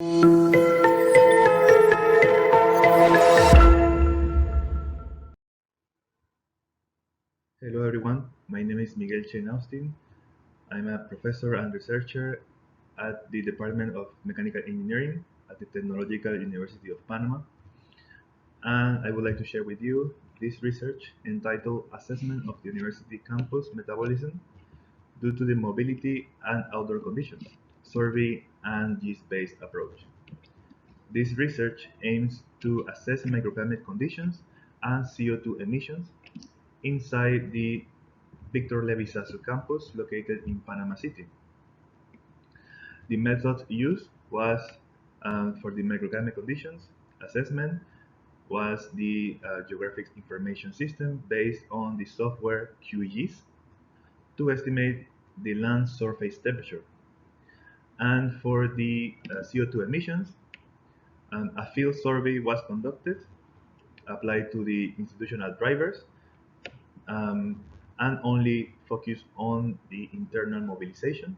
Hello everyone, my name is Miguel Chen. I'm a professor and researcher at the Department of Mechanical Engineering at the Tecnológica University of Panama, and I would like to share with you this research entitled Assessment of the University Campus Metabolism due to the Mobility and Outdoor Conditions, Survey and GISbased approach. This research aims to assess microclimate conditions and CO2 emissions inside the Victor Levisasu campus located in Panama City. The method used was for the microclimate conditions assessment was the Geographic Information System based on the software QGIS to estimate the land surface temperature. And for the CO2 emissions, a field survey was conducted, applied to the institutional drivers, and only focus on the internal mobilization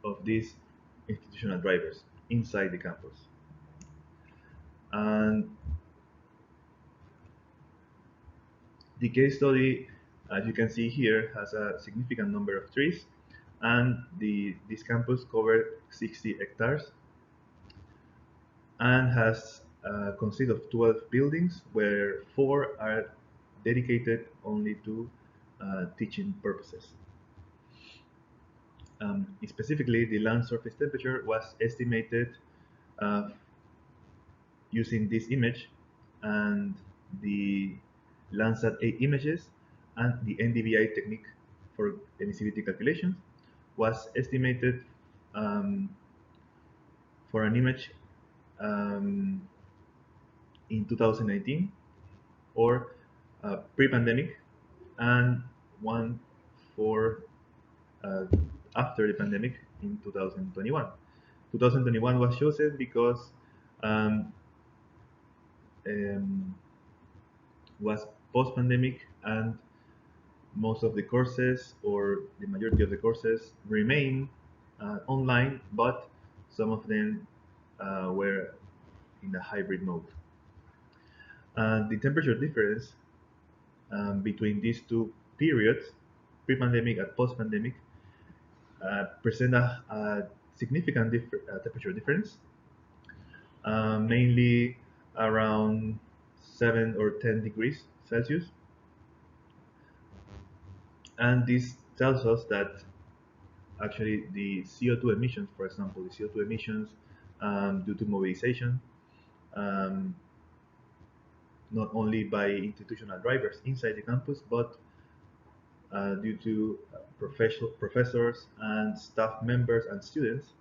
of these institutional drivers inside the campus. And the case study, as you can see here, has a significant number of trees, and this campus covered 60 hectares and has consists of 12 buildings, where 4 are dedicated only to teaching purposes. Specifically, the land surface temperature was estimated using this image and the Landsat 8 images and the NDVI technique for emissivity calculations was estimated for an image in 2019 or pre-pandemic, and one for after the pandemic in 2021. 2021 was chosen because was post-pandemic, and most of the courses, or the majority of the courses, remain online, but some of them were in a hybrid mode. The temperature difference between these two periods, pre-pandemic and post-pandemic, present a significant temperature difference, mainly around 7 or 10 degrees Celsius. And this tells us that actually the CO2 emissions, for example, the CO2 emissions due to mobilization, not only by institutional drivers inside the campus, but due to professors and staff members and students,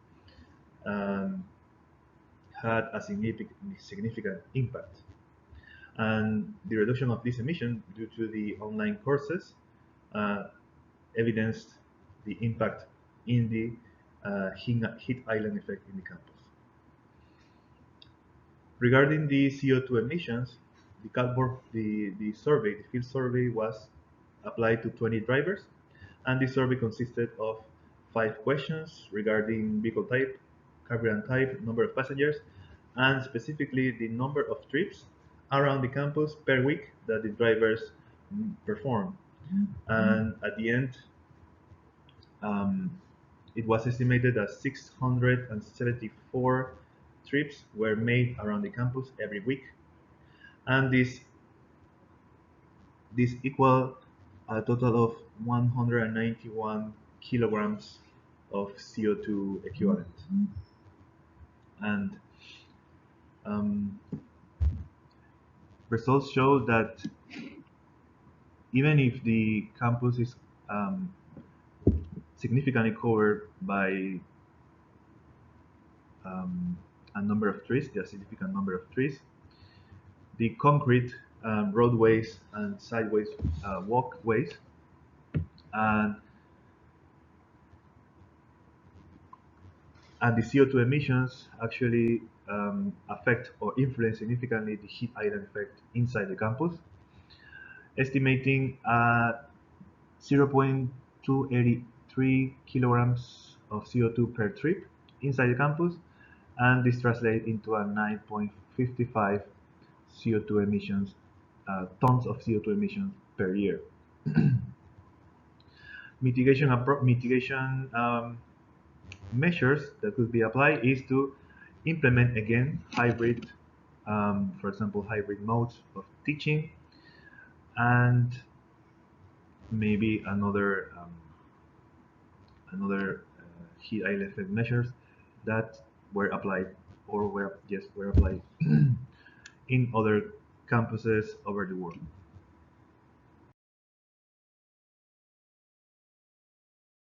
had a significant impact. And the reduction of this emission due to the online courses evidenced the impact in the heat island effect in the campus. Regarding the CO2 emissions, the field survey was applied to 20 drivers, and this survey consisted of 5 questions regarding vehicle type, carburant type, number of passengers, and specifically the number of trips around the campus per week that the drivers perform. And at the end, it was estimated that 674 trips were made around the campus every week, and this equal a total of 191 kilograms of CO2 equivalent. And results show that even if the campus is significantly covered by a number of trees, a significant number of trees, the concrete roadways and sideways walkways and the CO2 emissions actually affect or influence significantly the heat island effect inside the campus, estimating 0.283 kilograms of CO2 per trip inside the campus, and this translates into a 9.55 CO2 emissions, tons of CO2 emissions per year. Mitigation measures that could be applied is to implement again hybrid, for example, hybrid modes of teaching, and maybe another heat island effect measures that were applied or were applied in other campuses over the world.